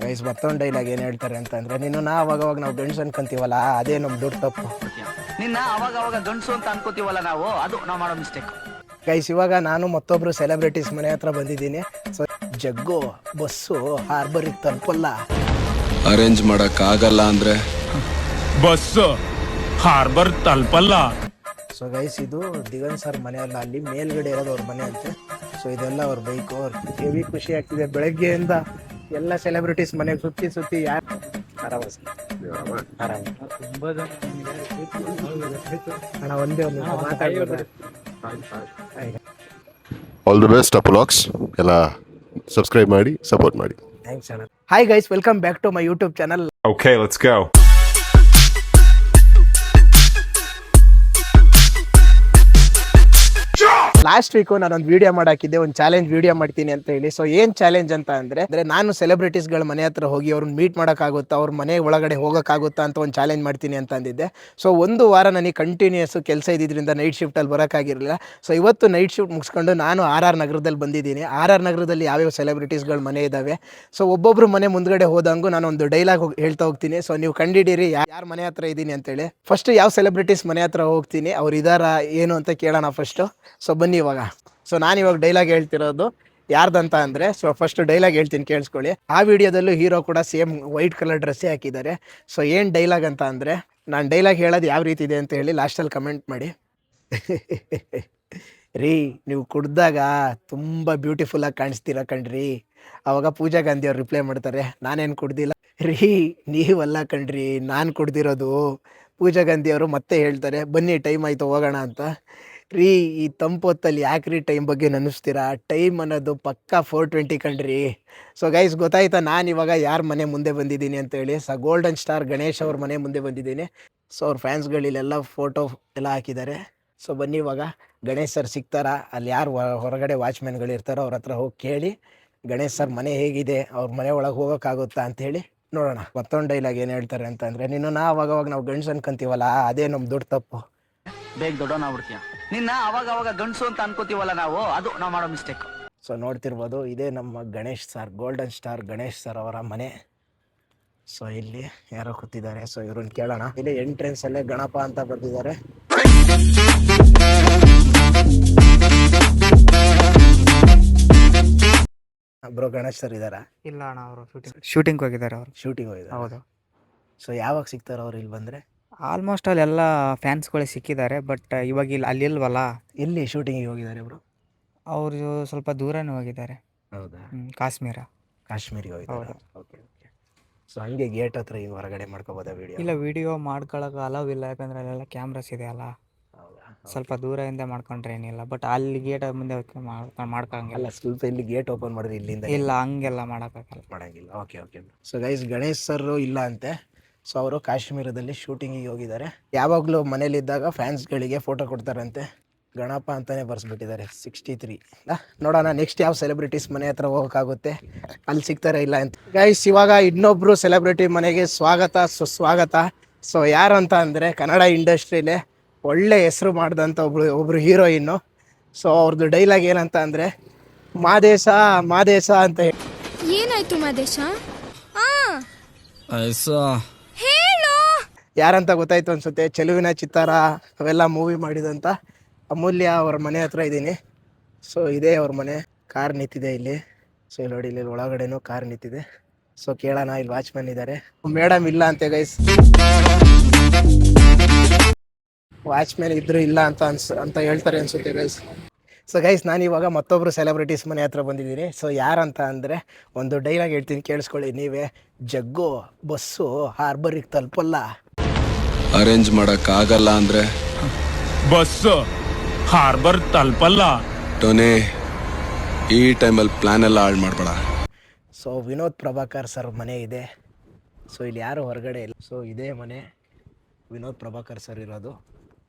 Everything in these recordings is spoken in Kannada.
ಗೈಸ್ ಮತ್ತೊಂದು ಡೈಲಾಗ್ ಏನು ಹೇಳ್ತಾರೆ ಅಂತಂದರೆ ನೀನು ಅವಾಗ ನಾವು ಗಂಡಸು ಅನ್ಕೊಂತೀವಲ್ಲ ಅದೇ ನಮ್ಮ ದೊಡ್ಡ ತಪ್ಪು. ನಿನ್ನ ಅವಾಗ ಗಂಡಸು ಅಂತ ಅನ್ಕೋತೀವಲ್ಲ ನಾವು, ಅದು ನಾವು ಮಾಡೋ ಮಿಸ್ಟೇಕ್. ಗೈಸ್ ಇವಾಗ ನಾನು ಮತ್ತೊಬ್ರು ಸೆಲೆಬ್ರಿಟೀಸ್ ಮನೆ ಹತ್ರ ಬಂದಿದ್ದೀನಿ. ಸೊ ಜಗ್ಗು ಬಸ್ಸು ಹಾರ್ಬರಿಗೆ ತಲುಪಲ್ಲ. ಅರೇಂಜ್ ಮಾಡಕ್ ಆಗಲ್ಲ ಅಂದ್ರೆ ಬಸ್ ಹಾರ್ಬರ್ ತಲುಪಲ್ಲ. ಸೊ ಗೈಸ್ ಇದು ದಿಗಂತ್ ಸರ್ ಮನೆ ಅಲ್ಲ, ಅಲ್ಲಿ ಮೇಲ್ಗಡೆ ಇರೋದು ಅವ್ರ ಮನೆ ಅಂತೆ. ಸೊ ಇದೆಲ್ಲ ಅವ್ರ ಬೈಕು. ಹೆವಿ ಖುಷಿ ಆಗ್ತಿದೆ ಬೆಳಗ್ಗೆಯಿಂದ ಎಲ್ಲ ಸೆಲೆಬ್ರಿಟೀಸ್ ಮನೆಗೆ ಸುತ್ತಿ ಯಾರು ಆರಾಮ ಅಣ್ಣ ಒಂದೇ ಒಂದು ಮಾತಾಡ್ಬೋದು. ಆಲ್ ದಿ ಬೆಸ್ಟ್ ಅಪೋಲಾಕ್ಸ್. ಎಲ್ಲ ಸಬ್ಸ್ಕ್ರೈಬ್ ಮಾಡಿ ಸಪೋರ್ಟ್ ಮಾಡಿ. ಥ್ಯಾಂಕ್ಸ್ ಅಣ್ಣ. Hi guys, welcome back to my YouTube channel. Okay, let's go. Last week ನಾನೊಂದು ವಿಡಿಯೋ ಮಾಡಾಕಿದ್ದೆ, ಒಂದು ಚಾಲೆಂಜ್ ವಿಡಿಯೋ ಮಾಡ್ತೀನಿ ಅಂತ ಹೇಳಿ. ಸೊ ಏನ್ ಚಾಲೆಂಜ್ ಅಂತ ಅಂದ್ರೆ ನಾನು ಸೆಲೆಬ್ರಿಟೀಸ್ಗಳ ಮನೆ ಹತ್ರ ಹೋಗಿ ಅವ್ರನ್ನ ಮೀಟ್ ಮಾಡೋಕ್ಕಾಗುತ್ತಾ, ಅವ್ರ ಮನೆ ಒಳಗಡೆ ಹೋಗೋಕ್ಕಾಗುತ್ತಾ ಅಂತ ಒಂದು ಚಾಲೆಂಜ್ ಮಾಡ್ತೀನಿ ಅಂತ ಅಂದಿದ್ದೆ. ಸೊ ಒಂದು ವಾರ ನನಗೆ ಕಂಟಿನ್ಯೂಸ್ ಕೆಲಸ ಇದ್ದಿದ್ದರಿಂದ ನೈಟ್ ಶಿಫ್ಟಲ್ಲಿ ಬರೋಕ್ಕಾಗಿರಲಿಲ್ಲ. ಸೊ ಇವತ್ತು ನೈಟ್ ಶಿಫ್ಟ್ ಮುಗಿಸ್ಕೊಂಡು ನಾನು ಆರ್ ನಗರದಲ್ಲಿ ಬಂದಿದ್ದೀನಿ. ಆರ್ ನಗರದಲ್ಲಿ ಯಾವ್ಯಾವ ಸೆಲೆಬ್ರಿಟೀಸ್ಗಳ ಮನೆ ಇದ್ದಾವೆ, ಸೊ ಒಬ್ಬೊಬ್ರು ಮನೆ ಮುಂದ್ಗಡೆ ಹೋದಂಗೂ ನಾನು ಒಂದು ಡೈಲಾಗ್ ಹೇಳ್ತಾ ಹೋಗ್ತೀನಿ. ಸೊ ನೀವು ಕಂಡಿಡೀರಿ ಯಾರ ಮನೆ ಹತ್ರ ಇದ್ದೀನಿ ಅಂತೇಳಿ. ಫಸ್ಟ್ ಯಾವ ಸೆಲೆಬ್ರಿಟೀಸ್ ಮನೆ ಹತ್ರ ಹೋಗ್ತೀನಿ, ಅವ್ರು ಇದಾರ ಏನು ಅಂತ ಕೇಳೋಣ ಫಸ್ಟು. ಸೊ ಬನ್ನಿ ಇವಾಗ. ಸೊ ನಾನು ಇವಾಗ ಡೈಲಾಗ್ ಹೇಳ್ತಿರೋದು ಯಾರ್ದಂತ ಅಂದರೆ, ಸೊ ಫಸ್ಟ್ ಡೈಲಾಗ್ ಹೇಳ್ತೀನಿ ಕೇಳಿಸ್ಕೊಳ್ಳಿ. ಆ ವಿಡಿಯೋದಲ್ಲೂ ಹೀರೋ ಕೂಡ ಸೇಮ್ ವೈಟ್ ಕಲರ್ ಡ್ರೆಸ್ಸೇ ಹಾಕಿದ್ದಾರೆ. ಸೊ ಏನು ಡೈಲಾಗ್ ಅಂತ ಅಂದರೆ, ನಾನು ಡೈಲಾಗ್ ಹೇಳೋದು ಯಾವ ರೀತಿ ಇದೆ ಅಂತ ಹೇಳಿ ಲಾಸ್ಟಲ್ಲಿ ಕಮೆಂಟ್ ಮಾಡಿ. ರೀ ನೀವು ಕುಡ್ದಾಗ ತುಂಬ ಬ್ಯೂಟಿಫುಲ್ಲಾಗಿ ಕಾಣಿಸ್ತೀರ ಕಣ್ರಿ. ಅವಾಗ ಪೂಜಾ ಗಾಂಧಿ ಅವ್ರು ರಿಪ್ಲೈ ಮಾಡ್ತಾರೆ, ನಾನೇನು ಕುಡ್ದಿಲ್ಲ. ರೀ ನೀವಲ್ಲ ಕಣ್ರಿ ನಾನು ಕುಡ್ದಿರೋದು. ಪೂಜಾ ಗಾಂಧಿ ಅವರು ಮತ್ತೆ ಹೇಳ್ತಾರೆ, ಬನ್ನಿ ಟೈಮ್ ಆಯಿತು ಹೋಗೋಣ ಅಂತ. ರೀ ಈ ತಂಪೊತ್ತಲ್ಲಿ ಯಾಕ್ರಿ ಟೈಮ್ ಬಗ್ಗೆ ನೆನೆಸ್ತೀರಾ, ಟೈಮ್ ಅನ್ನೋದು ಪಕ್ಕಾ 4:20 ಕಣ್ರಿ. ಸೊ ಗೈಸ್ ಗೊತ್ತಾಯ್ತಾ ನಾನು ಇವಾಗ ಯಾರ ಮನೆ ಮುಂದೆ ಬಂದಿದ್ದೀನಿ ಅಂತೇಳಿ. ಸೊ ಗೋಲ್ಡನ್ ಸ್ಟಾರ್ ಗಣೇಶ್ ಅವ್ರ ಮನೆ ಮುಂದೆ ಬಂದಿದ್ದೀನಿ. ಸೊ ಅವ್ರ ಫ್ಯಾನ್ಸ್ಗಳಿಲ್ಲೆಲ್ಲ ಫೋಟೋ ಎಲ್ಲ ಹಾಕಿದ್ದಾರೆ. ಸೊ ಬನ್ನಿ ಇವಾಗ ಗಣೇಶ್ ಸರ್ ಸಿಗ್ತಾರಾ, ಅಲ್ಲಿ ಯಾರು ಹೊರಗಡೆ ವಾಚ್ಮ್ಯಾನ್ಗಳಿರ್ತಾರೋ ಅವ್ರ ಹತ್ರ ಹೋಗಿ ಕೇಳಿ ಗಣೇಶ್ ಸರ್ ಮನೆ ಹೇಗಿದೆ, ಅವ್ರ ಮನೆ ಒಳಗೆ ಹೋಗೋಕ್ಕಾಗುತ್ತಾ ಅಂಥೇಳಿ ನೋಡೋಣ. ಮತ್ತೊಂದು ಡೈಲಾಗ್ ಏನು ಹೇಳ್ತಾರೆ ಅಂತಂದರೆ ನೀನು ಅವಾಗ ನಾವು ಗಂಡಸು ಅನ್ಕೊಂತೀವಲ್ಲ ಅದೇ ನಮ್ಮ ದೊಡ್ಡ ತಪ್ಪು. ಬೇಗ ದೊಡ್ಡವನಾಗ್ಬಿಡ್ತೀಯ. ನಿನ್ನ ಅವಾಗ ಗಂಡಸು ಅಂತ ಅನ್ಕೋತೀವಲ್ಲ ನಾವು, ಅದು ನಾವು ಮಾಡೋ ಮಿಸ್ಟೇಕ್. ಸೊ ನೋಡ್ತಿರ್ಬೋದು ಇದೇ ನಮ್ಮ Ganesh sir, golden star Ganesh sir ಅವರ ಮನೆ. ಸೊ ಇಲ್ಲಿ ಯಾರೋ ಕೂತಿದ್ದಾರೆ. ಸೊ ಇವ್ರನ್ನ ಕೇಳೋಣ. ಇಲ್ಲಿ ಎಂಟ್ರೆನ್ಸ್ ಅಲ್ಲೇ ಗಣಪ ಅಂತ ಬರ್ತಿದ್ದಾರೆ. ಬ್ರೋ ಗಣೇಶ್ ಸರ್ ಇದಾರಾ? ಇಲ್ಲ ಅಣ್ಣ, ಅವರು ಶೂಟಿಂಗ್ ಹೋಗಿದ್ದಾರೆ. ಅವರು ಶೂಟಿಂಗ್ ಹೋಗಿದ್ದಾರೆ. ಹೌದು. ಸೊ ಯಾವಾಗ ಸಿಗ್ತಾರೆ ಅವ್ರು ಇಲ್ಲಿ ಬಂದರೆ? ಆಲ್ಮೋಸ್ಟ್ ಅಲ್ಲಿ ಎಲ್ಲ ಫ್ಯಾನ್ಸ್ಗಳೇ ಸಿಕ್ಕಿದ್ದಾರೆ, ಬಟ್ ಇವಾಗ ಇಲ್ಲಿ ಅಲ್ಲಿ ಇಲ್ವಲ್ಲ. ಎಲ್ಲಿ ಶೂಟಿಂಗಿಗೆ ಹೋಗಿದ್ದಾರೆ ಬ್ರೋ? ಅವರು ಸ್ವಲ್ಪ ದೂರನೇ ಹೋಗಿದ್ದಾರೆ. ಹೌದಾ? ಕಾಶ್ಮೀರ. ಕಾಶ್ಮೀರಿಗೆ ಹೋಗಿದ್ದಾರೆ. ಹೌದು. Okay okay. ಸೊ ಹಂಗೆ ಗೇಟ್ ಹತ್ರ ಹಿಂಗೆ ಹೊರಗಡೆ ಮಾಡ್ಕೋಬೋದಾ ವಿಡಿಯೋ? ಇಲ್ಲ, ವಿಡಿಯೋ ಮಾಡ್ಕೊಳಕ್ಕೆ ಅಲವ್ ಇಲ್ಲ, ಯಾಕಂದ್ರೆ ಅಲ್ಲೆಲ್ಲ ಕ್ಯಾಮ್ರಾಸ್ ಇದೆ ಅಲ್ಲ. ಹೌದಾ? ಸ್ವಲ್ಪ ದೂರದಿಂದ ಮಾಡ್ಕೊಂಡ್ರೆ ಏನಿಲ್ಲ, ಬಟ್ ಅಲ್ಲಿ ಗೇಟ್ ಮುಂದೆ ಮಾಡ್ಕೊಂಗಿಲ್ಲ. ಅಲ್ಲ ಸ್ವಲ್ಪ ಇಲ್ಲಿ ಗೇಟ್ ಓಪನ್ ಮಾಡಿದ್ರೆ ಇಲ್ಲಿಂದ ಇಲ್ಲ, ಹಂಗೆಲ್ಲ ಮಾಡೋಕ್ಕಾಗಲ್ಲ. ಮಾಡೋಂಗಿಲ್ಲ. Okay okay. So guys Ganesh sir ಇಲ್ಲ ಅಂತೆ. ಸೊ ಅವರು ಕಾಶ್ಮೀರದಲ್ಲಿ ಶೂಟಿಂಗಿಗೆ ಹೋಗಿದ್ದಾರೆ. ಯಾವಾಗಲೂ ಮನೇಲಿದ್ದಾಗ ಫ್ಯಾನ್ಸ್ಗಳಿಗೆ ಫೋಟೋ ಕೊಡ್ತಾರಂತೆ. ಗಣಪ ಅಂತಲೇ ಬರ್ಸ್ಬಿಟ್ಟಿದ್ದಾರೆ 63. ನೋಡೋಣ ನೆಕ್ಸ್ಟ್ ಯಾವ ಸೆಲೆಬ್ರಿಟೀಸ್ ಮನೆ ಹತ್ರ ಹೋಗೋಕ್ಕಾಗುತ್ತೆ, ಅಲ್ಲಿ ಸಿಗ್ತಾರೆ ಇಲ್ಲ ಅಂತ. ಗೈಸ್ ಇವಾಗ ಇನ್ನೊಬ್ಬರು ಸೆಲೆಬ್ರಿಟಿ ಮನೆಗೆ ಸ್ವಾಗತ ಸುಸ್ವಾಗತ. ಸೊ ಯಾರು ಅಂತ ಅಂದರೆ ಕನ್ನಡ ಇಂಡಸ್ಟ್ರಿಲೇ ಒಳ್ಳೆ ಹೆಸರು ಮಾಡಿದಂಥ ಒಬ್ಬರು ಹೀರೋಯಿನ್ನು. ಸೊ ಅವ್ರದ್ದು ಡೈಲಾಗ್ ಏನಂತ ಅಂದರೆ, ಮಾದೇಶ ಮಾದೇಶ ಅಂತ ಹೇಳಿ. ಏನಾಯ್ತು ಮಾದೇಶ? ಹೇಳು. ಯಾರಂತ ಗೊತ್ತಾಯ್ತು ಅನ್ಸುತ್ತೆ, ಚೆಲುವಿನ ಚಿತ್ತಾರ ಅವೆಲ್ಲ ಮೂವಿ ಮಾಡಿದಂಥ ಅಮೂಲ್ಯ ಅವ್ರ ಮನೆ ಹತ್ರ ಇದ್ದೀನಿ. ಸೊ ಇದೇ ಅವ್ರ ಮನೆ. ಕಾರ್ ನಿಂತಿದೆ ಇಲ್ಲಿ. ಸೊ ಇಲ್ಲಿ ನೋಡಿ, ಇಲ್ಲಿ ಒಳಗಡೆನೂ ಕಾರ್ ನಿಂತಿದೆ. ಸೊ ಕೇಳೋಣ, ಇಲ್ಲಿ ವಾಚ್ಮ್ಯಾನ್ ಇದ್ದಾರೆ. ಮೇಡಮ್ ಇಲ್ಲ ಅಂತೆ ಗೈಸ್, ವಾಚ್ಮ್ಯಾನ್ ಇದ್ರು ಇಲ್ಲ ಅಂತ ಹೇಳ್ತಾರೆ ಅನ್ಸುತ್ತೆ ಗೈಸ್. ಸೊ ಗೈಸ್ ನಾನು ಇವಾಗ ಮತ್ತೊಬ್ಬರು ಸೆಲೆಬ್ರಿಟೀಸ್ ಮನೆ ಹತ್ರ ಬಂದಿದ್ದೀನಿ. ಸೊ ಯಾರಂತ ಅಂದರೆ ಒಂದು ಡೈಲಾಗ್ ಹೇಳ್ತೀನಿ ಕೇಳಿಸ್ಕೊಳ್ಳಿ ನೀವೇ. ಜಗ್ಗು ಬಸ್ಸು ಹಾರ್ಬರಿಗೆ ತಲುಪಲ್ಲ. ಅರೇಂಜ್ ಮಾಡಕ್ ಆಗಲ್ಲ ಅಂದ್ರೆ ಬಸ್ ಹಾರ್ಬರ್ ತಲುಪಲ್ಲ. ಟೋನಿ ಈ ಟೈಮಲ್ಲಿ ಪ್ಲಾನ್ ಎಲ್ಲ ಹಾಳು ಮಾಡಬೇಡ. ಸೊ ವಿನೋದ್ ಪ್ರಭಾಕರ್ ಸರ್ ಮನೆ ಇದೆ. ಸೊ ಇಲ್ಲಿ ಯಾರು ಹೊರಗಡೆ ಇಲ್ಲ. ಸೊ ಇದೇ ಮನೆ ವಿನೋದ್ ಪ್ರಭಾಕರ್ ಸರ್ ಇರೋದು.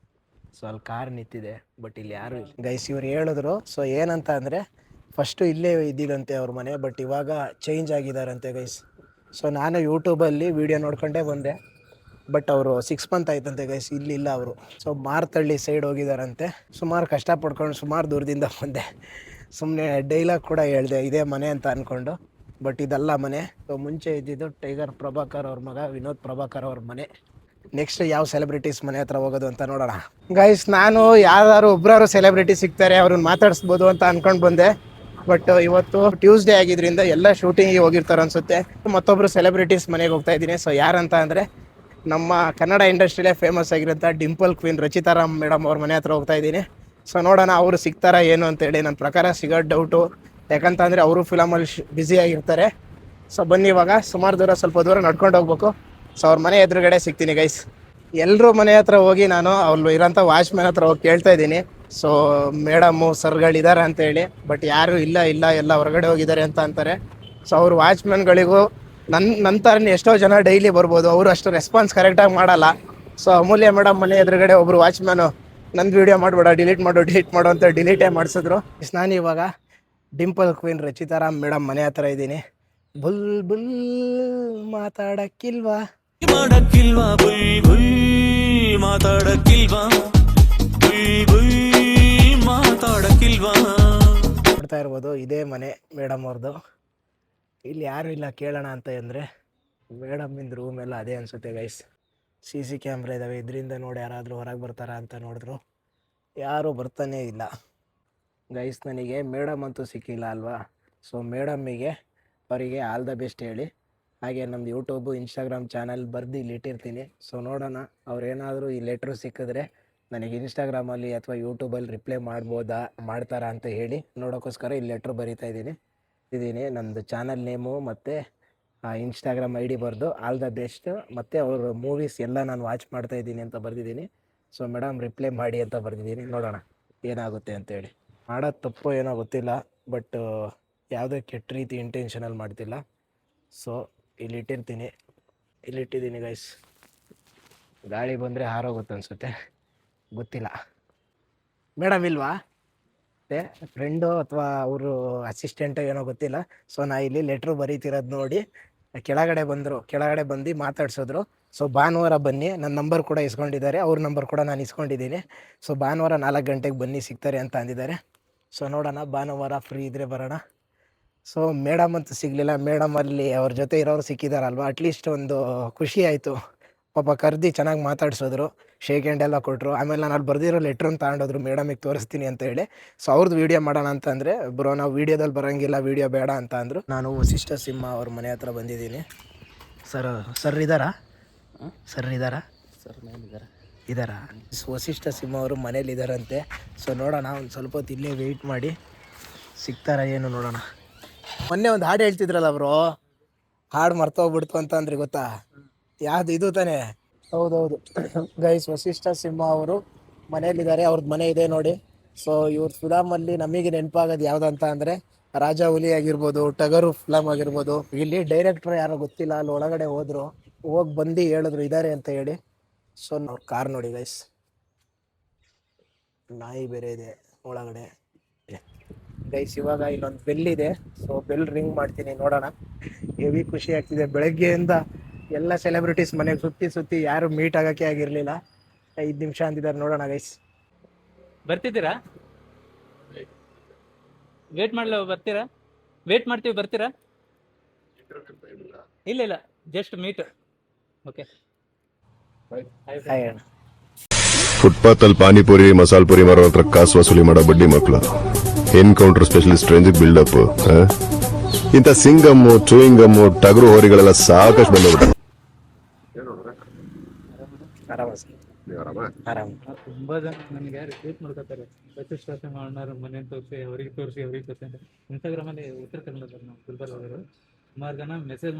ಸೊ ಅಲ್ಲಿ ಕಾರ್ ನಿಂತಿದೆ, ಬಟ್ ಇಲ್ಲಿ ಯಾರು ಇಲ್ಲ ಗೈಸ್. ಇವ್ರು ಹೇಳಿದ್ರು. ಸೊ ಏನಂತ ಅಂದರೆ ಫಸ್ಟು ಇಲ್ಲೇ ಇದ್ದಿದಂತೆ ಅವ್ರ ಮನೆ, ಬಟ್ ಇವಾಗ ಚೇಂಜ್ ಆಗಿದ್ದಾರಂತೆ ಗೈಸ್. ಸೊ ನಾನು ಯೂಟ್ಯೂಬಲ್ಲಿ ವೀಡಿಯೋ ನೋಡ್ಕೊಂಡೇ ಬಂದೆ, ಬಟ್ ಅವರು 6 ಮಂತ್ ಆಯ್ತಂತೆ ಗೈಸ್, ಇಲ್ಲಿಲ್ಲ ಅವರು. ಸೊ ಮಾರ್ತಳ್ಳಿ ಸೈಡ್ ಹೋಗಿದ್ದಾರಂತೆ. ಸುಮಾರು ಕಷ್ಟಪಡ್ಕೊಂಡು ಸುಮಾರು ದೂರದಿಂದ ಬಂದೆ. ಸುಮ್ಮನೆ ಡೈಲಾಗ್ ಕೂಡ ಹೇಳಿದೆ ಇದೇ ಮನೆ ಅಂತ ಅಂದ್ಕೊಂಡು. ಬಟ್ ಇದಲ್ಲ ಮನೆ. ಸೊ ಮುಂಚೆ ಇದ್ದಿದ್ದು ಟೈಗರ್ ಪ್ರಭಾಕರ್ ಅವ್ರ ಮಗ ವಿನೋದ್ ಪ್ರಭಾಕರ್ ಅವ್ರ ಮನೆ. ನೆಕ್ಸ್ಟ್ ಯಾವ ಸೆಲೆಬ್ರಿಟೀಸ್ ಮನೆ ಹತ್ರ ಹೋಗೋದು ಅಂತ ನೋಡೋಣ ಗೈಸ್. ನಾನು ಯಾರು ಒಬ್ಬರು ಸೆಲೆಬ್ರಿಟಿ ಸಿಗ್ತಾರೆ ಅವ್ರನ್ನ ಮಾತಾಡಿಸ್ಬೋದು ಅಂತ ಅನ್ಕೊಂಡು ಬಂದೆ. ಬಟ್ ಇವತ್ತು ಟ್ಯೂಸ್ಡೇ ಆಗಿದ್ರಿಂದ ಎಲ್ಲ ಶೂಟಿಂಗಿಗೆ ಹೋಗಿರ್ತಾರೆ ಅನ್ಸುತ್ತೆ. ಮತ್ತೊಬ್ರು ಸೆಲೆಬ್ರಿಟೀಸ್ ಮನೆಗೆ ಹೋಗ್ತಾ ಇದ್ದೀನಿ. ಸೊ ಯಾರಂತ ಅಂದರೆ ನಮ್ಮ ಕನ್ನಡ ಇಂಡಸ್ಟ್ರಿಲೇ ಫೇಮಸ್ ಆಗಿರೋಂಥ dimple queen Rachita Ram madam ಅವ್ರ ಮನೆ ಹತ್ರ ಹೋಗ್ತಾ ಇದ್ದೀನಿ. ಸೊ ನೋಡೋಣ ಅವರು ಸಿಗ್ತಾರಾ ಏನು ಅಂತೇಳಿ. ನನ್ನ ಪ್ರಕಾರ ಸಿಗೋದು ಡೌಟು, ಯಾಕಂತ ಅಂದರೆ ಅವರು ಫಿಲಮಲ್ಲಿ ಬ್ಯುಸಿ ಆಗಿರ್ತಾರೆ. ಸೊ ಬನ್ನಿ, ಇವಾಗ ಸುಮಾರು ಸ್ವಲ್ಪ ದೂರ ನಡ್ಕೊಂಡು ಹೋಗ್ಬೇಕು. ಸೊ ಅವ್ರ ಮನೆ ಎದುರುಗಡೆ ಸಿಗ್ತೀನಿ ಗೈಸ್. ಎಲ್ಲರೂ ಮನೆ ಹತ್ರ ಹೋಗಿ ನಾನು ಅವ್ರು ಇರೋಂಥ ವಾಚ್ಮ್ಯಾನ್ ಹತ್ರ ಹೋಗಿ ಕೇಳ್ತಾ ಇದ್ದೀನಿ. ಸೊ ಮೇಡಮ್ಮು ಸರ್ಗಳಿದ್ದಾರೆ ಅಂತೇಳಿ. ಬಟ್ ಯಾರು ಇಲ್ಲ ಎಲ್ಲ ಹೊರಗಡೆ ಹೋಗಿದ್ದಾರೆ ಅಂತ ಅಂತಾರೆ. ಸೊ ಅವ್ರ ವಾಚ್ಮ್ಯಾನ್ಗಳಿಗೂ ನನ್ನ ಥರನೇ ಎಷ್ಟೋ ಜನ ಡೈಲಿ ಬರ್ಬೋದು, ಅವರು ಅಷ್ಟು ರೆಸ್ಪಾನ್ಸ್ ಕರೆಕ್ಟಾಗಿ ಮಾಡಲ್ಲ. ಸೊ ಅಮೂಲ್ಯ ಮೇಡಮ್ ಮನೆ ಎದುರುಗಡೆ ಒಬ್ಬರು ವಾಚ್ಮ್ಯಾನು ನಂದು ವೀಡಿಯೋ ಮಾಡಬೇಡ, ಡಿಲೀಟ್ ಮಾಡು ಅಂತ ಡಿಲೀಟೇ ಮಾಡಿಸಿದ್ರು. ನಾನು ಇವಾಗ ಡಿಂಪಲ್ ಕ್ವೀನ್ ರಚಿತಾ ರಾಮ್ ಮೇಡಮ್ ಮನೆ ಹತ್ರ ಇದ್ದೀನಿ. ಬುಲ್ ಬುಲ್ ಮಾತಾಡಕ್ಕಿಲ್ವಾ ನೋಡ್ತಾ ಇರ್ಬೋದು, ಇದೇ ಮನೆ ಮೇಡಮ್ ಅವ್ರದ್ದು. ಇಲ್ಲಿ ಯಾರು ಇಲ್ಲ ಕೇಳೋಣ ಅಂತ ಅಂದರೆ ಮೇಡಮ್ಮಿಂದ ರೂಮ್ ಎಲ್ಲ ಅದೇ ಅನಿಸುತ್ತೆ ಗೈಸ್. CC ಕ್ಯಾಮ್ರಾ ಇದ್ದಾವೆ, ಇದರಿಂದ ನೋಡಿ ಯಾರಾದರೂ ಹೊರಗೆ ಬರ್ತಾರಾ ಅಂತ ನೋಡಿದ್ರು ಯಾರೂ ಬರ್ತಾನೇ ಇಲ್ಲ ಗೈಸ್. ನನಗೆ ಮೇಡಮ್ ಅಂತೂ ಸಿಕ್ಕಿಲ್ಲ ಅಲ್ವಾ. ಸೊ ಮೇಡಮ್ಮಿಗೆ ಅವರಿಗೆ ಆಲ್ ದ ಬೆಸ್ಟ್ ಹೇಳಿ. ಹಾಗೆ ನಮ್ಮದು ಯೂಟ್ಯೂಬು ಇನ್ಸ್ಟಾಗ್ರಾಮ್ ಚಾನಲ್ ಬರೆದು ಇಲ್ಲಿ ಇಟ್ಟಿರ್ತೀನಿ. ಸೊ ನೋಡೋಣ ಅವ್ರೇನಾದರೂ ಈ ಲೆಟ್ರು ಸಿಕ್ಕಿದ್ರೆ ನನಗೆ ಇನ್ಸ್ಟಾಗ್ರಾಮಲ್ಲಿ ಅಥವಾ ಯೂಟ್ಯೂಬಲ್ಲಿ ರಿಪ್ಲೈ ಮಾಡ್ತಾರಾ ಅಂತ ಹೇಳಿ ನೋಡೋಕ್ಕೋಸ್ಕರ ಈ ಲೆಟ್ರ್ ಬರೀತಾ ಇದ್ದೀನಿ. ನಮ್ಮದು ಚಾನಲ್ ನೇಮು ಮತ್ತು ಇನ್ಸ್ಟಾಗ್ರಾಮ್ ID ಬರೆದು ಆಲ್ ದ ಬೆಸ್ಟ್, ಮತ್ತು ಅವ್ರ ಮೂವೀಸ್ ಎಲ್ಲ ನಾನು ವಾಚ್ ಮಾಡ್ತಾಯಿದ್ದೀನಿ ಅಂತ ಬರೆದಿದ್ದೀನಿ. ಸೊ ಮೇಡಮ್ ರಿಪ್ಲೈ ಮಾಡಿ ಅಂತ ಬರೆದಿದ್ದೀನಿ. ನೋಡೋಣ ಏನಾಗುತ್ತೆ ಅಂತೇಳಿ. ಮಾಡೋದು ತಪ್ಪು ಏನೋ ಗೊತ್ತಿಲ್ಲ, ಬಟ್ ಯಾವುದೇ ಕೆಟ್ಟ ರೀತಿ ಇಂಟೆನ್ಷನಲ್ಲಿ ಮಾಡ್ತಿಲ್ಲ. ಸೊ ಇಲ್ಲಿಟ್ಟಿದ್ದೀನಿ ಗೈಸ್. ಗಾಳಿ ಬಂದರೆ ಹಾರೋಗುತ್ತೆ ಅನಿಸುತ್ತೆ, ಗೊತ್ತಿಲ್ಲ. ಮೇಡಮ್ ಇಲ್ವಾ? ಮತ್ತು ಫ್ರೆಂಡು ಅಥವಾ ಅವರು ಅಸಿಸ್ಟೆಂಟೋ ಏನೋ ಗೊತ್ತಿಲ್ಲ. ಸೊ ನಾ ಇಲ್ಲಿ ಲೆಟ್ರು ಬರೀತಿರೋದು ನೋಡಿ ಕೆಳಗಡೆ ಬಂದು ಮಾತಾಡ್ಸಿದ್ರು. ಸೊ ಭಾನುವಾರ ಬನ್ನಿ, ನನ್ನ ನಂಬರ್ ಕೂಡ ಇಸ್ಕೊಂಡಿದ್ದಾರೆ, ಅವ್ರ ನಂಬರ್ ಕೂಡ ನಾನು ಇಸ್ಕೊಂಡಿದ್ದೀನಿ. ಸೊ ಭಾನುವಾರ 4 ಗಂಟೆಗೆ ಬನ್ನಿ ಸಿಗ್ತಾರೆ ಅಂತ ಅಂದಿದ್ದಾರೆ. ಸೊ ನೋಡೋಣ ಭಾನುವಾರ ಫ್ರೀ ಇದ್ದರೆ ಬರೋಣ. ಸೊ ಮೇಡಮ್ ಅಂತೂ ಸಿಗಲಿಲ್ಲ. ಮೇಡಮಲ್ಲಿ ಅವ್ರ ಜೊತೆ ಇರೋರು ಸಿಕ್ಕಿದಾರಲ್ವ, ಅಟ್ಲೀಸ್ಟ್ ಒಂದು ಖುಷಿ ಆಯಿತು. ಪಾಪ ಕರ್ದು ಚೆನ್ನಾಗಿ ಮಾತಾಡ್ಸಿದ್ರು, ಶೇಕ್ ಹ್ಯಾಂಡ್ ಎಲ್ಲ ಕೊಟ್ಟರು. ಆಮೇಲೆ ನಾನು ಅಲ್ಲಿ ಬರೆದಿರೋ ಲೆಟ್ರನ್ನ ತಗೊಂಡೋದ್ರು ಮೇಡಮಿಗೆ ತೋರಿಸ್ತೀನಿ ಅಂತ ಹೇಳಿ. ಸೊ ಅವ್ರದ್ದು ವೀಡಿಯೋ ಮಾಡೋಣ ಅಂತ ಅಂದರೆ ಬ್ರೋ ನಾವು ವೀಡಿಯೋದಲ್ಲಿ ಬರೋಂಗಿಲ್ಲ, ವೀಡಿಯೋ ಬೇಡ ಅಂತ ಅಂದರು. ನಾನು ವಸಿಷ್ಠ ಸಿಂಹ ಅವ್ರ ಮನೆ ಹತ್ರ ಬಂದಿದ್ದೀನಿ. ಸರ್ ಇದ್ದಾರಾ? ವಸಿಷ್ಠ ಸಿಂಹ ಅವರು ಮನೇಲಿ ಇದ್ದಾರಂತೆ. ಸೊ ನೋಡೋಣ, ಒಂದು ಸ್ವಲ್ಪ ಹೊತ್ತು ಇಲ್ಲೇ ವೆಯ್ಟ್ ಮಾಡಿ ಸಿಗ್ತಾರ ಏನು ನೋಡೋಣ. ಮೊನ್ನೆ ಒಂದು ಹಾಡು ಹೇಳ್ತಿದ್ರಲ್ಲ ಬ್ರೋ, ಹಾಡು ಮರ್ತೋಗ್ಬಿಡ್ತು ಅಂತ ಅಂದ್ರೆ ಗೊತ್ತಾ? ಯಾವ್ದು ಇದು ತಾನೇ? ಹೌದೌದು ಗೈಸ್, ವಸಿಷ್ಠ ಸಿಂಹ ಅವರು ಮನೇಲಿದ್ದಾರೆ, ಅವ್ರದ್ದು ಮನೆ ಇದೆ ನೋಡಿ. ಸೊ ಇವ್ರ ಫಿಲಮಲ್ಲಿ ನಮಗೆ ನೆನಪಾಗೋದು ಯಾವುದಂತ ಅಂದರೆ ರಾಜ ಹುಲಿ ಆಗಿರ್ಬೋದು, ಟಗರು ಫಿಲಮ್ ಆಗಿರ್ಬೋದು. ಇಲ್ಲಿ ಡೈರೆಕ್ಟ್ರ್ ಯಾರೋ ಗೊತ್ತಿಲ್ಲ, ಅಲ್ಲಿ ಒಳಗಡೆ ಹೋಗಿ ಬಂದು ಹೇಳಿದ್ರು ಇದ್ದಾರೆ ಅಂತ ಹೇಳಿ. ಸೊ ಅವ್ರ ಕಾರ್ ನೋಡಿ ಗೈಸ್, ನಾಯಿ ಬೇರೆ ಇದೆ ಒಳಗಡೆ ಗೈಸ್. ಇವಾಗ ಇಲ್ಲೊಂದು ಬೆಲ್ ಇದೆ, ಸೊ ಬೆಲ್ ರಿಂಗ್ ಮಾಡ್ತೀನಿ, ನೋಡೋಣ. ಹೆವಿ ಖುಷಿ ಆಗ್ತಿದೆ. ಬೆಳಗ್ಗೆಯಿಂದ ಎಲ್ಲ ಸೆಲೆಬ್ರಿಟೀಸ್ ಮನೆಗೆ ಸುತ್ತಿ ಯಾರು ಮೀಟ್ ಆಗೋಕ್ಕೆ ಆಗಿರಲಿಲ್ಲ. 5 ನಿಮಿಷ ಅಂದಿದ್ದಾರೆ, ನೋಡೋಣ ಗೈಸ್. ಬರ್ತಿದ್ದೀರಾ? ವೇಟ್ ಬರ್ತೀರಾ? ವೇಟ್ ಮಾಡ್ತೀವಿ, ಬರ್ತೀರಾ? ಇಲ್ಲ ಜಸ್ಟ್ ಮೀಟ್. ಓಕೆ, ಫುಟ್ಪಾತ್ ಅಲ್ಲಿ ಪಾನಿಪುರಿ ಮಸಾಲ್ ಪುರಿ ಮಾರೋ ಹತ್ರ ಕಾಸು ವಸೂಲಿ ಮಾಡೋ ಬಡ್ಡಿ ಮಕ್ಕಳು, ಎನ್ಕೌಂಟರ್ ಸ್ಪೆಷಲಿಸ್ಟ್ ರೇಂಜಿಗೆ ಬಿಲ್ಡಪ್. ಇಂಥ ಸಿಂಗಮ್ಮು, ಚೂಯಿಂಗಮ್ಮು, ಟಗರು ಹೋರಿಗಳೆಲ್ಲ ಸಾಕಷ್ಟು ಬಂದ್ಬಿಟ್ಟು. ತುಂಬಾ ಜನ ನನಗೆ ರಿಕ್ವೆಸ್ಟ್ ಮಾಡ್ಕೊತಾರೆ, ವಸಿಷ್ಠ ಸಿಂಹ ಅಣ್ಣರ ಮನೆ ತೋರಿಸಿ, ಅವ್ರಿಗೆ ತೋರಿಸಿ ಅಂತ ಇನ್ಸ್ಟಾಗ್ರಾಮ್ ಅಲ್ಲಿ. ಉತ್ತರ ಕನ್ನಡ ನಾವು ಗುಲ್ಬರ್ಗದವರು. ಸುಮಾರು ಜನ ಮೆಸೇಜ್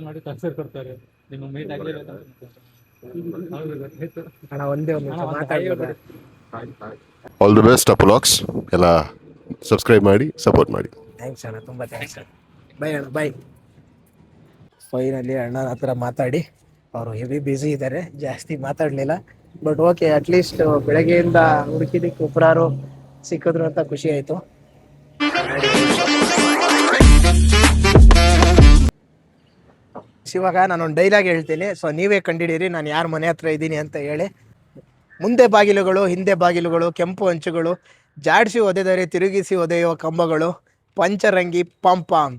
ಮಾಡಿ ಕನ್ಸರ್ ಕೊಡ್ತಾರೆ, ನಿಮ್ಮ ಮೀಟ್ ಆಗಲೇಬೇಕಂತ. ಆಲ್ ದಿ ಬೆಸ್ಟ್ ಅಪುಲಾಕ್ಸ್. ಎಲ್ಲ ಸಬ್ಸ್ಕ್ರೈಬ್ ಮಾಡಿ, ಸಪೋರ್ಟ್ ಮಾಡಿ. ಥ್ಯಾಂಕ್ಸ್ ಅಣ್ಣ, ತುಂಬ ಥ್ಯಾಂಕ್ಸ್. ಬೈ ಅಣ್ಣ, ಬೈ. ಫೈನಲಿ ಅಣ್ಣನ ಹತ್ರ ಮಾತಾಡಿ, ಅವರು ಹೆವಿ ಬ್ಯುಸಿ ಇದ್ದಾರೆ, ಜಾಸ್ತಿ ಮಾತಾಡಲಿಲ್ಲ. ಬಟ್ ಓಕೆ, ಅಟ್ಲೀಸ್ಟ್ ಬೆಳಗ್ಗೆಯಿಂದ ಹುಡುಕಿದಕ್ಕೆ ಒಬ್ಬರಾರು ಸಿಕ್ಕಿದ್ರು ಅಂತ ಖುಷಿ ಆಯಿತು. ಇವಾಗ ನಾನೊಂದು ಡೈಲಾಗ್ ಹೇಳ್ತೀನಿ, ಸೊ ನೀವೇ ಕಂಡಿಡೀರಿ ನಾನು ಯಾರ ಮನೆ ಹತ್ರ ಇದ್ದೀನಿ ಅಂತ ಹೇಳಿ. ಮುಂದೆ ಬಾಗಿಲುಗಳು, ಹಿಂದೆ ಬಾಗಿಲುಗಳು, ಕೆಂಪು ಅಂಚುಗಳು, ಜಾಡಿಸಿ ಒದೆದರೆ ತಿರುಗಿಸಿ ಒದೆಯುವ ಕಂಬಗಳು, ಪಂಚರಂಗಿ ಪಂಪಾಮ್.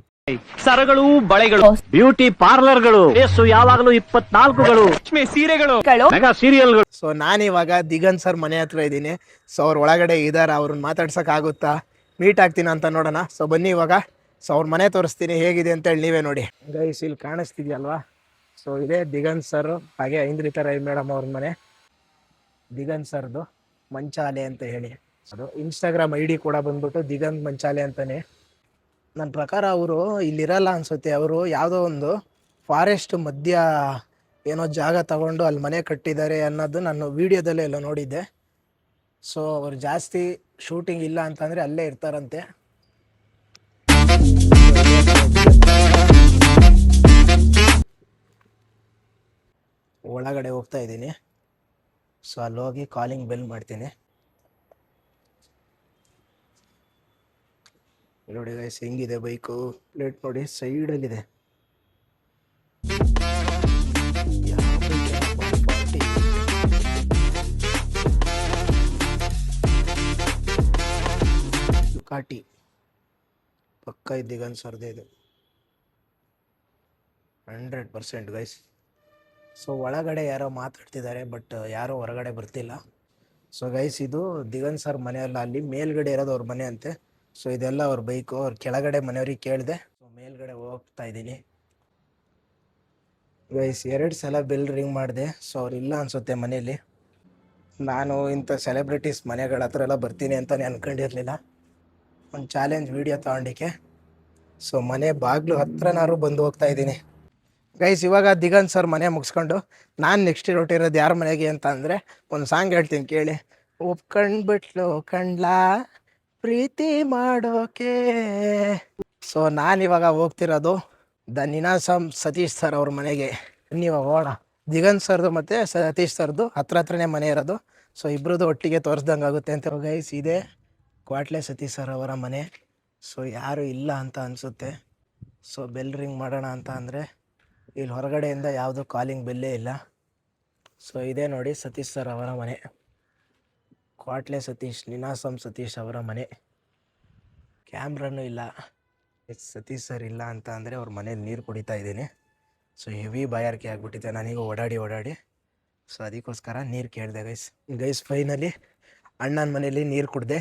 ಸರಗಳು, ಬಳೆಗಳು, ಬ್ಯೂಟಿ ಪಾರ್ಲರ್ಗಳು, ಯಾವಾಗಲೂ 24ಗಳು, ಸೀರೆಗಳು, ಮೆಗಾ ಸೀರಿಯಲ್ಗಳು. ಸೊ ನಾನಿವಾಗ ದಿಗಂತ್ ಸರ್ ಮನೆ ಹತ್ರ ಇದ್ದೀನಿ. ಸೊ ಅವ್ರ ಒಳಗಡೆ ಇದ್ದಾರೆ, ಅವ್ರನ್ನ ಮಾತಾಡ್ಸೋಕ್ಕಾಗುತ್ತಾ, ಮೀಟ್ ಆಗ್ತೀನಿ ಅಂತ ನೋಡೋಣ. ಸೊ ಬನ್ನಿ ಇವಾಗ. ಸೊ ಅವ್ರ ಮನೆ ತೋರಿಸ್ತೀನಿ ಹೇಗಿದೆ ಅಂತೇಳಿ ನೀವೇ ನೋಡಿ. ಗೈಸ್ ಇಲ್ಲಿ ಕಾಣಿಸ್ತಿದ್ಯಲ್ವಾ? ಸೊ ಇದೇ ದಿಗಂತ್ ಸರ್, ಹಾಗೆ ಐಂದ್ರಿತಾ ರೈ ಮೇಡಮ್ ಅವ್ರ ಮನೆ. ದಿಗಂತ್ ಸರ್ದು ಮಂಚಾಲೆ ಅಂತ ಹೇಳಿ, ಅದು ಇನ್ಸ್ಟಾಗ್ರಾಮ್ ID ಕೂಡ ಬಂದ್ಬಿಟ್ಟು ದಿಗಂತ್ ಮಂಚಾಲೆ ಅಂತಾನೆ. ನನ್ನ ಪ್ರಕಾರ ಅವರು ಇಲ್ಲಿರಲ್ಲ ಅನ್ಸುತ್ತೆ. ಅವರು ಯಾವುದೋ ಒಂದು ಫಾರೆಸ್ಟ್ ಮಧ್ಯ ಏನೋ ಜಾಗ ತಗೊಂಡು ಅಲ್ಲಿ ಮನೆ ಕಟ್ಟಿದ್ದಾರೆ ಅನ್ನೋದು ನಾನು ವಿಡಿಯೋದಲ್ಲೇ ಎಲ್ಲ ನೋಡಿದ್ದೆ. ಸೊ ಅವ್ರು ಜಾಸ್ತಿ ಶೂಟಿಂಗ್ ಇಲ್ಲ ಅಂತಂದರೆ ಅಲ್ಲೇ ಇರ್ತಾರಂತೆ. ಒಳಗಡೆ ಹೋಗ್ತಾ ಇದ್ದೀನಿ. ಸೊ ಅಲ್ಲಿ ಹೋಗಿ ಕಾಲಿಂಗ್ ಬೆಲ್ ಮಾಡ್ತೀನಿ. ನೋಡಿ ಗೈಸ್ ಹೆಂಗಿದೆ ಬೈಕು, ಪ್ಲೇಟ್ ನೋಡಿ ಸೈಡಲ್ಲಿದೆ. ದುಕಾಟಿ ಪಕ್ಕ ದಿಗಂತ್ ಸರ್ದೇ ಇದು 100% ಗೈಸ್. ಸೊ ಒಳಗಡೆ ಯಾರೋ ಮಾತಾಡ್ತಿದ್ದಾರೆ, ಬಟ್ ಯಾರೋ ಹೊರಗಡೆ ಬರ್ತಿಲ್ಲ. ಸೊ ಗೈಸ್ ಇದು ದಿಗಂತ್ ಸರ್ ಮನೆ ಅಲ್ಲ, ಅಲ್ಲಿ ಮೇಲ್ಗಡೆ ಇರೋದು ಅವ್ರ ಮನೆ ಅಂತೆ. ಸೊ ಇದೆಲ್ಲ ಅವ್ರ ಬೈಕು. ಅವ್ರ ಕೆಳಗಡೆ ಮನೆಯವ್ರಿಗೆ ಕೇಳಿದೆ. ಸೊ ಮೇಲ್ಗಡೆ ಹೋಗ್ತಾ ಇದ್ದೀನಿ ಗೈಸ್. 2 ಸಲ ಬೆಲ್ ರಿಂಗ್ ಮಾಡಿದೆ. ಸೊ ಅವ್ರು ಇಲ್ಲ ಅನ್ಸುತ್ತೆ ಮನೇಲಿ. ನಾನು ಇಂಥ ಸೆಲೆಬ್ರಿಟೀಸ್ ಮನೆಗಳ ಹತ್ರ ಎಲ್ಲ ಬರ್ತೀನಿ ಅಂತಲೇ ಅಂದ್ಕೊಂಡಿರಲಿಲ್ಲ. ಒಂದು ಚಾಲೆಂಜ್ ವಿಡಿಯೋ ತಗೊಂಡಿಕ್ಕೆ ಸೊ ಮನೆ ಬಾಗಿಲು ಹತ್ರನಾರು ಬಂದು ಹೋಗ್ತಾ ಇದ್ದೀನಿ ಗೈಸ್. ಇವಾಗ ದಿಗಂತ್ ಸರ್ ಮನೆ ಮುಗಿಸ್ಕೊಂಡು ನಾನು ನೆಕ್ಸ್ಟ್ ಹೊರಟಿರೋದು ಯಾರ ಮನೆಗೆ ಅಂತ ಅಂದರೆ, ಒಂದು ಸಾಂಗ್ ಹೇಳ್ತೀನಿ ಕೇಳಿ. ಒಪ್ಕೊಂಡ್ಬಿಟ್ಲು ಕಂಡ್ಲಾ ಪ್ರೀತಿ ಮಾಡೋಕೆ. ಸೊ ನಾನಿವಾಗ ಹೋಗ್ತಿರೋದು ನೀನಾಸಂ ಸತೀಶ್ ಸರ್ ಅವ್ರ ಮನೆಗೆ. ನೀವಾಗ ಹೋಗೋಣ. ದಿಗಂತ್ ಸರ್ದು ಮತ್ತು ಸತೀಶ್ ಸರ್ದು ಹತ್ರನೇ ಮನೆ ಇರೋದು. ಸೊ ಇಬ್ಬರದು ಒಟ್ಟಿಗೆ ತೋರಿಸ್ದಂಗೆ ಆಗುತ್ತೆ ಅಂತ. ಗೈಸ್ ಇದೆ ಕ್ವಾಟ್ಲೆ ಸತೀಶ್ ಸರ್ ಅವರ ಮನೆ. ಸೊ ಯಾರು ಇಲ್ಲ ಅಂತ ಅನಿಸುತ್ತೆ. ಸೊ ಬೆಲ್ ರಿಂಗ್ ಮಾಡೋಣ ಅಂತ ಅಂದರೆ ಇಲ್ಲಿ ಹೊರಗಡೆಯಿಂದ ಯಾವುದೂ ಕಾಲಿಂಗ್ ಬೆಲ್ಲೇ ಇಲ್ಲ. ಸೊ ಇದೇ ನೋಡಿ ಸತೀಶ್ ಸರ್ ಅವರ ಮನೆ, ಕ್ವಾಟ್ಲೆ ಸತೀಶ್, ನೀನಾಸಂ ಸತೀಶ್ ಅವರ ಮನೆ. ಕ್ಯಾಮ್ರನೂ ಇಲ್ಲ. ಸತೀಶ್ ಸರ್ ಇಲ್ಲ ಅಂತ ಅಂದರೆ ಅವ್ರ ಮನೇಲಿ ನೀರು ಕುಡಿತಾ ಇದ್ದೀನಿ. ಸೊ ಹೆವಿ ಬಾಯಾರಿಕೆ ಆಗಿಬಿಟ್ಟಿದೆ ನನಗೆ ಓಡಾಡಿ. ಸೊ ಅದಕ್ಕೋಸ್ಕರ ನೀರು ಕೇಳಿದೆ ಗೈಸ್. ಫೈನಲಿ ಅಣ್ಣನ ಮನೇಲಿ ನೀರು ಕುಡಿದೆ.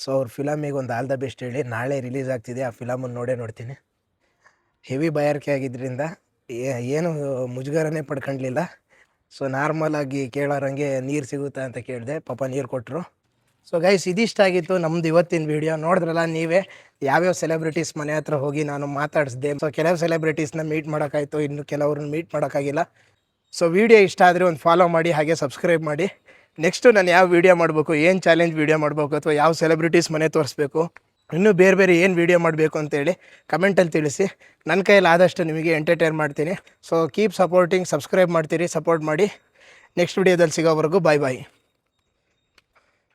ಸೊ ಅವ್ರ ಫಿಲಮಿಗೆ ಒಂದು ಆಲ್ ದ ಬೆಸ್ಟ್ ಹೇಳಿ. ನಾಳೆ ರಿಲೀಸ್ ಆಗ್ತಿದೆ, ಆ ಫಿಲಮನ್ನು ನೋಡ್ತೀನಿ. ಹೆವಿ ಬಾಯಾರಿಕೆ ಆಗಿದ್ದರಿಂದ ಏನು ಮುಜುಗರನೇ ಪಡ್ಕೊಂಡಿಲ್ಲ. ಸೊ ನಾರ್ಮಲಾಗಿ ಕೇಳೋರಂಗೆ ನೀರು ಸಿಗುತ್ತಾ ಅಂತ ಕೇಳಿದೆ, ಪಾಪ ನೀರು ಕೊಟ್ಟರು. ಸೊ ಗೈಸ್ ಇದಿಷ್ಟ ಆಗಿತ್ತು ನಮ್ಮದು ಇವತ್ತಿನ ವೀಡಿಯೋ. ನೋಡಿದ್ರಲ್ಲ ನೀವೇ ಯಾವ್ಯಾವ ಸೆಲೆಬ್ರಿಟೀಸ್ ಮನೆ ಹತ್ರ ಹೋಗಿ ನಾನು ಮಾತಾಡಿಸ್ದೆ. ಸೊ ಕೆಲವು ಸೆಲೆಬ್ರಿಟೀಸ್ನ ಮೀಟ್ ಮಾಡೋಕ್ಕಾಯ್ತು, ಇನ್ನು ಕೆಲವ್ರನ್ನ ಮೀಟ್ ಮಾಡೋಕ್ಕಾಗಿಲ್ಲ. ಸೊ ವಿಡಿಯೋ ಇಷ್ಟ ಆದರೆ ಒಂದು ಫಾಲೋ ಮಾಡಿ, ಹಾಗೆ ಸಬ್ಸ್ಕ್ರೈಬ್ ಮಾಡಿ. ನೆಕ್ಸ್ಟು ನಾನು ಯಾವ ವೀಡಿಯೋ ಮಾಡಬೇಕು, ಏನು ಚಾಲೆಂಜ್ ವೀಡಿಯೋ ಮಾಡಬೇಕು, ಅಥವಾ ಯಾವ ಸೆಲೆಬ್ರಿಟೀಸ್ ಮನೆ ತೋರಿಸ್ಬೇಕು, ಇನ್ನೂ ಬೇರೆ ಏನು ವೀಡಿಯೋ ಮಾಡಬೇಕು ಅಂತೇಳಿ ಕಮೆಂಟಲ್ಲಿ ತಿಳಿಸಿ. ನನ್ನ ಕೈಯಲ್ಲಿ ಆದಷ್ಟು ನಿಮಗೆ ಎಂಟರ್ಟೈನ್ ಮಾಡ್ತೀನಿ. ಸೊ ಕೀಪ್ ಸಪೋರ್ಟಿಂಗ್, ಸಬ್ಸ್ಕ್ರೈಬ್ ಮಾಡ್ತೀರಿ, ಸಪೋರ್ಟ್ ಮಾಡಿ. ನೆಕ್ಸ್ಟ್ ವೀಡಿಯೋದಲ್ಲಿ ಸಿಗೋವರೆಗೂ ಬಾಯ್.